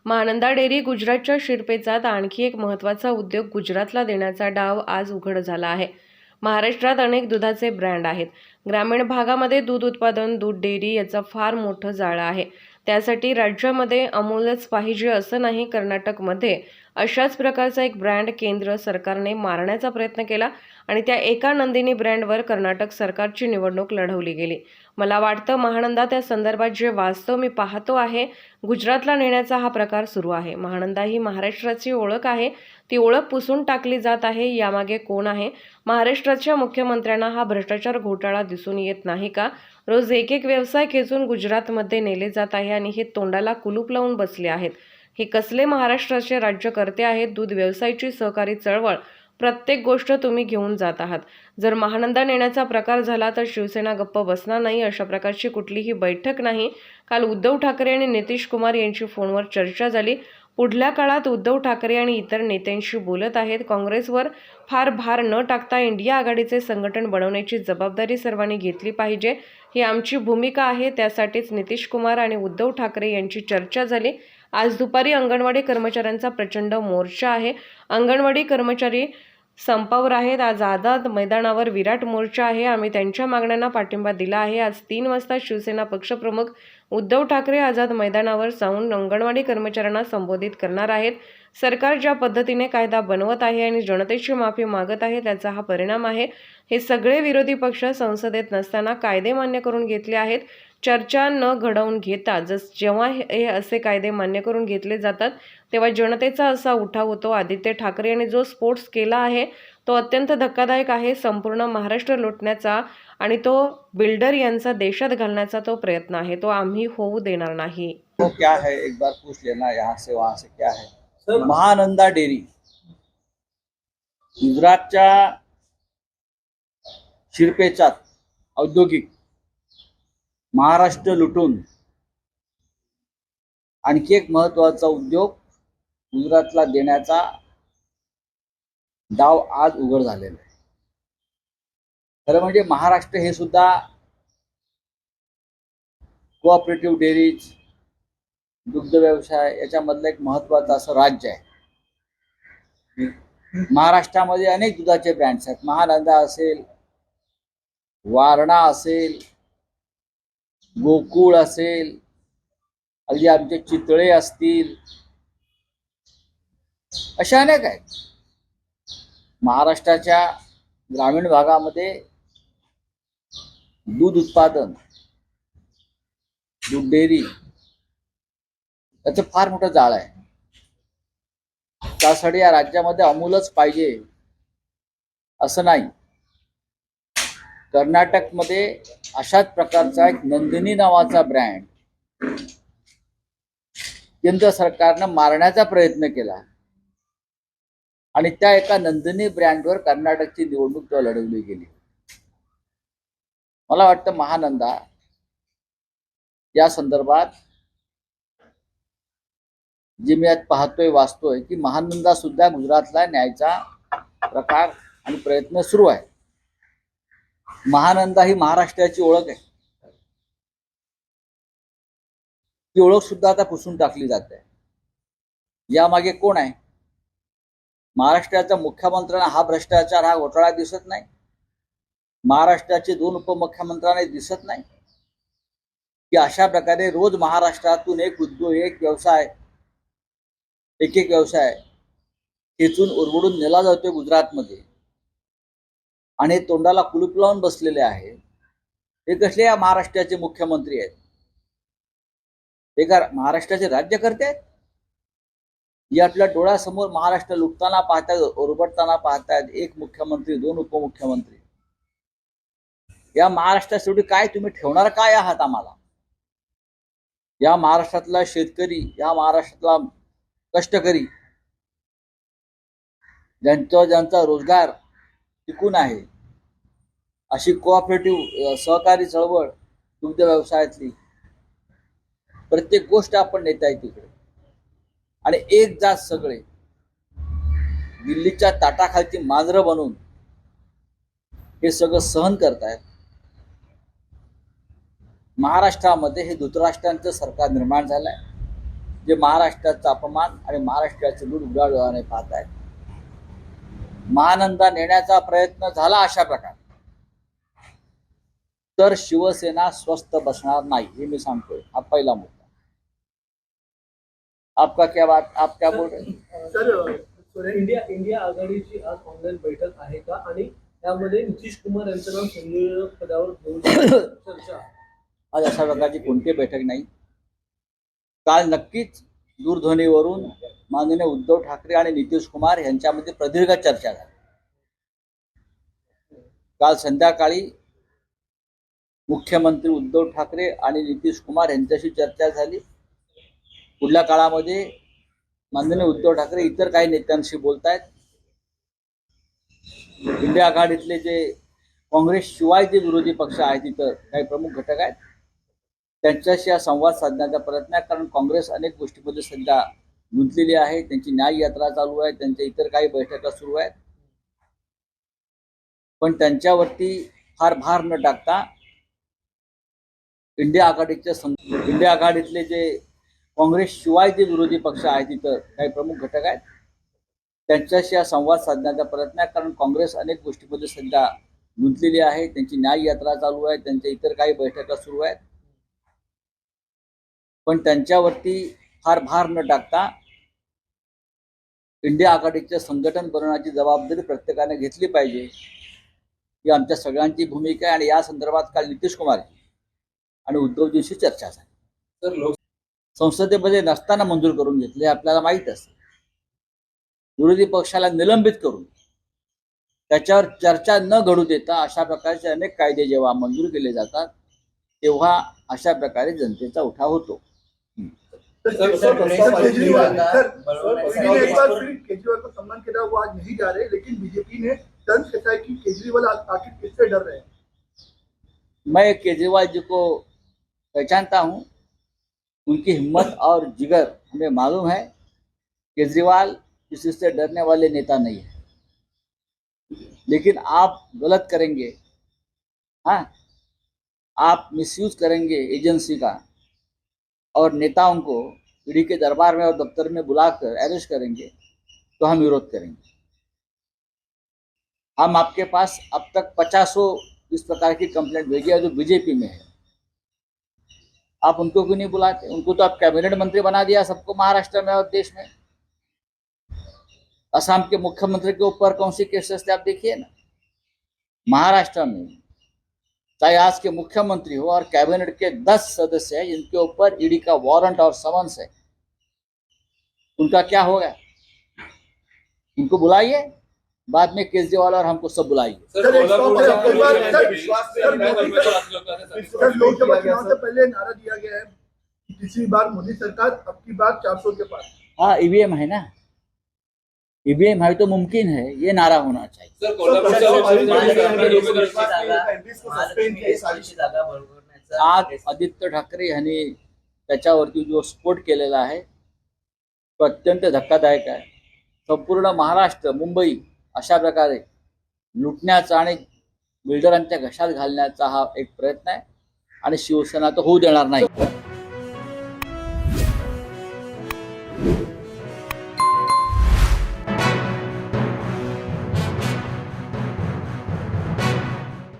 Mahananda dairy गुजरातच्या शिरपेचात आणखी एक महत्त्वाचा उद्योग गुजरातला देण्याचा डाव आज उघड झाला आहे. महाराष्ट्रात अनेक दुधाचे ब्रँड आहेत. ग्रामीण भागामध्ये दूध उत्पादन, दूध डेअरी याचं फार मोठं जाळं आहे. त्यासाठी राज्यामध्ये अमूलच पाहिजे असं नाही. कर्नाटकमध्ये अशाच प्रकारचा एक ब्रँड केंद्र सरकारने मारण्याचा प्रयत्न केला आणि त्या एका नंदिनी ब्रँडवर कर्नाटक सरकारची निवडणूक लढवली गेली. मला वाटतं महानंदा त्या संदर्भात जे वास्तव मी पाहतो आहे, गुजरातला नेण्याचा हा प्रकार सुरू आहे. महानंदा ही महाराष्ट्राची ओळख आहे. ती ओळख पुसून टाकली जात आहे. यामागे कोण आहे? महाराष्ट्राच्या मुख्यमंत्र्यांना हा भ्रष्टाचार घोटाळा दिसून येत नाही का? रोज एक एक व्यवसाय खेचून गुजरातमध्ये नेले जात आहे आणि हे तोंडाला कुलूप लावून बसले आहेत. हे कसले महाराष्ट्राचे राज्यकर्ते आहेत? दूध व्यवसायाची सहकारी चळवळ प्रत्येक गोष्ट तुम्ही घेऊन जात आहात. जर महानंदा नेण्याचा प्रकार झाला तर शिवसेना गप्प बसणार नाही. अशा प्रकारची कुठलीही बैठक नाही. काल उद्धव ठाकरे आणि नितीश कुमार यांची फोनवर चर्चा झाली. पुढल्या काळात उद्धव ठाकरे आणि इतर नेत्यांशी बोलत आहेत. काँग्रेसवर फार भार न टाकता इंडिया आघाडीचे संघटन बनवण्याची जबाबदारी सर्वांनी घेतली पाहिजे, ही आमची भूमिका आहे. त्यासाठीच नितीश कुमार आणि उद्धव ठाकरे यांची चर्चा झाली. आज दुपारी अंगणवाडी कर्मचाऱ्यांचा प्रचंड मोर्चा आहे. अंगणवाडी कर्मचारी संपावर आहेत. आज आझाद मैदानावर विराट मोर्चा आहे. आम्ही त्यांच्या मागण्यांना पाठिंबा दिला आहे. आज 3 वाजता शिवसेना पक्षप्रमुख उद्धव ठाकरे आझाद मैदानावर जाऊन अंगणवाडी कर्मचाऱ्यांना संबोधित करणार आहेत. सरकार ज्या पद्धतीने कायदा बनवत आहे आणि जनतेची माफी मागत आहे त्याचा हा परिणाम आहे. हे सगळे विरोधी पक्ष संसदेत नसताना कायदे मान्य करून घेतले आहेत. चर्चा न घडवून घेता जेव्हा हे असे कायदे मान्य करून घेतले जातात तेव्हा जनतेचा असा उठाव होतो. आदित्य ठाकरे यांनी जो स्फोट केला आहे तो अत्यंत धक्कादायक आहे. संपूर्ण महाराष्ट्र लुटण्याचा आणि तो बिल्डर यांचा देशात घालण्याचा तो प्रयत्न आहे. तो आम्ही होऊ देणार नाही. वो क्या है, एक बार पूछ लेना यहाँ से वहाँ से, क्या है महानंदा डेअरी? गुजरातच्या शिरपेचात औद्योगिक महाराष्ट्र लुटून आणखी एक महत्वाचा उद्योग गुजरातला देण्याचा डाव आज उघड झालेला आहे. खरं म्हणजे महाराष्ट्र हे सुद्धा कोऑपरेटिव्ह डेअरीज, दुग्ध व्यवसाय याच्यामधलं एक महत्वाचं असं राज्य आहे. महाराष्ट्रामध्ये अनेक दुधाचे ब्रँड्स आहेत. महानंदा असेल, वारणा असेल, गोकुळ असेल, अगदी आमचे चितळे असतील, अशा अनेक आहेत. महाराष्ट्राच्या ग्रामीण भागामध्ये दूध उत्पादन, दूध डेअरी याचं फार मोठं जाळ आहे. त्यासाठी या राज्यामध्ये अमूलच पाहिजे असं नाही. कर्नाटकमध्ये अशाच प्रकारचा एक नंदिनी नावाचा ब्रँड केंद्र सरकारनं मारण्याचा प्रयत्न केला आणि त्या एका नंदिनी ब्रँडवर कर्नाटकची निवडणूक लढवली गेली. मला वाटतं महानंदा या संदर्भात जे मी आज पाहतोय, वाचतोय की महानंदा सुद्धा गुजरातला न्यायचा प्रकार आणि प्रयत्न सुरू आहे. महानंदा ही महाराष्ट्राची ओळख आहे. ती ओळख सुद्धा आता पुसून टाकली जाते. यामागे कोण आहे? महाराष्ट्राच्या मुख्यमंत्र्यांना हा भ्रष्टाचार, हा घोटाळा दिसत नाही? महाराष्ट्राचे 2 उपमुख्यमंत्र्यांना दिसत नाही की अशा प्रकारे रोज महाराष्ट्रातून एक उद्योग, एक व्यवसाय, एक व्यवसाय खेचून उरवडून नेला जातोय गुजरातमध्ये आणि तोंडाला कुलूप लावून बसलेले आहेत? हे कसले या महाराष्ट्राचे मुख्यमंत्री आहेत? हे का महाराष्ट्राचे राज्यकर्ते आहेत? या आपल्या डोळ्यासमोर महाराष्ट्र लुटताना पाहतात, ओरबडताना पाहतात. एक मुख्यमंत्री, 2 उपमुख्यमंत्री. या महाराष्ट्रासाठी काय तुम्ही ठेवणार काय आहात आम्हाला? या महाराष्ट्रातला शेतकरी, या महाराष्ट्रातला कष्टकरी, ज्यांचा रोजगार टिकून आहे, अशी कोऑपरेटिव्ह सहकारी चळवळ दुग्ध व्यवसायातली प्रत्येक गोष्ट आपण नेताय तिकडे. आणि एक जात सगळे दिल्लीच्या ताटाखालची मांजरं बनून हे सगळं सहन करतायत. महाराष्ट्रामध्ये हे धृतराष्ट्रांचं सरकार निर्माण झालंय. जे महाराष्ट्राचा अपमान आणि महाराष्ट्राचे दूध उडावणे पाहत आहेत. महानंदा नेण्याचा प्रयत्न झाला अशा प्रकारे तर शिवसेना स्वस्थ बसणार नाही हे मी सांगतोय. हा पहिला मुद्दा. आपका क्या बात, आप क्या बोल रहे? सर इंडिया आघाडीची आज ऑनलाईन बैठक आहे का आणि त्यामध्ये नितीश कुमार यांचं नाव संयोजक पदावर घेऊन चर्चा? आज अशा प्रकारची कोणती बैठक नाही. काल नक्कीच दूरध्वनीवरून माननीय उद्धव ठाकरे आणि नितीश कुमार यांच्यामध्ये प्रदीर्घ चर्चा झाली. काल संध्याकाळी मुख्यमंत्री उद्धव ठाकरे आणि नितीश कुमार यांच्याशी चर्चा झाली. पुढल्या काळामध्ये माननीय उद्धव ठाकरे इतर काही नेत्यांशी बोलतायत. इंडिया आघाडीतले जे काँग्रेस शिवाय जे विरोधी पक्ष आहेत तिथं काही प्रमुख घटक आहेत त्यांच्याशी हा संवाद साधण्याचा प्रयत्न आहे. कारण काँग्रेस अनेक गोष्टींमध्ये सध्या गुंतलेली आहे. त्यांची न्याय यात्रा चालू आहे, त्यांच्या इतर काही बैठका सुरू आहेत. पण त्यांच्यावरती फार भार न टाकता इंडिया आघाडीतले जे काँग्रेस शिवाय जे विरोधी पक्ष आहेत तिथं काही प्रमुख घटक आहेत त्यांच्याशी हा संवाद साधण्याचा प्रयत्न आहे. कारण काँग्रेस अनेक गोष्टींमध्ये सध्या गुंतलेली आहे. त्यांची न्याय यात्रा चालू आहे, त्यांच्या इतर काही बैठका सुरू आहेत. पण त्यांच्यावरती फार भार न टाकता इंडिया आघाडीचे संघटन बनवण्याची जबाबदारी प्रत्येकाने घेतली पाहिजे ही आमच्या सगळ्यांची भूमिका आहे. आणि या संदर्भात काल नितीश कुमारजी आणि उद्धवजींशी चर्चा झाली. सर संसदेमध्ये नसताना मंजूर करून घेतले आपल्याला माहीत असते. विरोधी पक्षाला निलंबित करून त्याच्यावर चर्चा न घडू देता अशा प्रकारचे अनेक कायदे जेव्हा मंजूर केले जातात तेव्हा अशा प्रकारे जनतेचा उठाव होतो. केजरीवाल को सम्मान किया वो आज नहीं जा रहे, लेकिन बीजेपी ने टर्न कहता है कि केजरीवाल आखिर किससे डर रहे हैं? मैं केजरीवाल जी को पहचानता हूँ. उनकी हिम्मत और जिगर हमें मालूम है. केजरीवाल किसी से डरने वाले नेता नहीं है. लेकिन आप गलत करेंगे, हाँ, आप मिसयूज करेंगे एजेंसी का और नेताओं को ईडी के दरबार में और दफ्तर में बुलाकर अरेस्ट करेंगे तो हम विरोध करेंगे. हम आपके पास अब तक 50 इस प्रकार की कंप्लेंट भेजी है जो बीजेपी में है. आप उनको क्यों नहीं बुलाते? उनको तो आप कैबिनेट मंत्री बना दिया सबको महाराष्ट्र में और देश में. असम के मुख्यमंत्री के ऊपर कौन सी केसेस थे आप देखिए ना. महाराष्ट्र में चाहे आज के मुख्यमंत्री हो और कैबिनेट के 10 सदस्य हैं जिनके ऊपर ईडी का वारंट और समन्स है, उनका क्या होगा? उनको बुलाइए, बाद में केजरीवाल और हमको सब बुलाइए. लोकसभा चुनाव से पहले नारा दिया गया है पिछली बार मोदी सरकार, अब की बार 400 के पार. हाँ, ईवीएम है ना. ईवीएम है तो मुमकिन है, ये नारा होना चाहिए. आज आदित्य ठाकरे यांनी त्याच्यावरती जो स्फोट केलेला आहे तो अत्यंत धक्कादायक आहे. संपूर्ण महाराष्ट्र, मुंबई अशा प्रकारे लुटण्याचा आणि बिल्डरांच्या घशात घालण्याचा हा एक प्रयत्न आहे आणि शिवसेना तो होऊ देणार नाही.